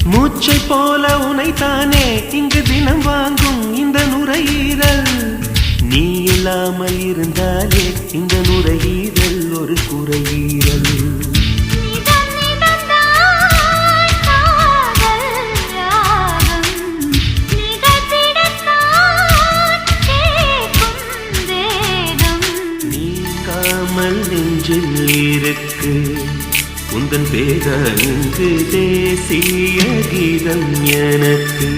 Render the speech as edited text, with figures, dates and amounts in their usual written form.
மூச்சை போல உனைத்தானே இங்கு தினம் வாங்கும் இந்த நுரையீரல். நீ இல்லாமல் இருந்தாலே இந்த நுரையீரல் ஒரு குறையீரல். நீங்காமல் நெஞ்சில் இருக்கு உந்தன் பேரன் இங்கு தேசிய கீதம் எனக்கு.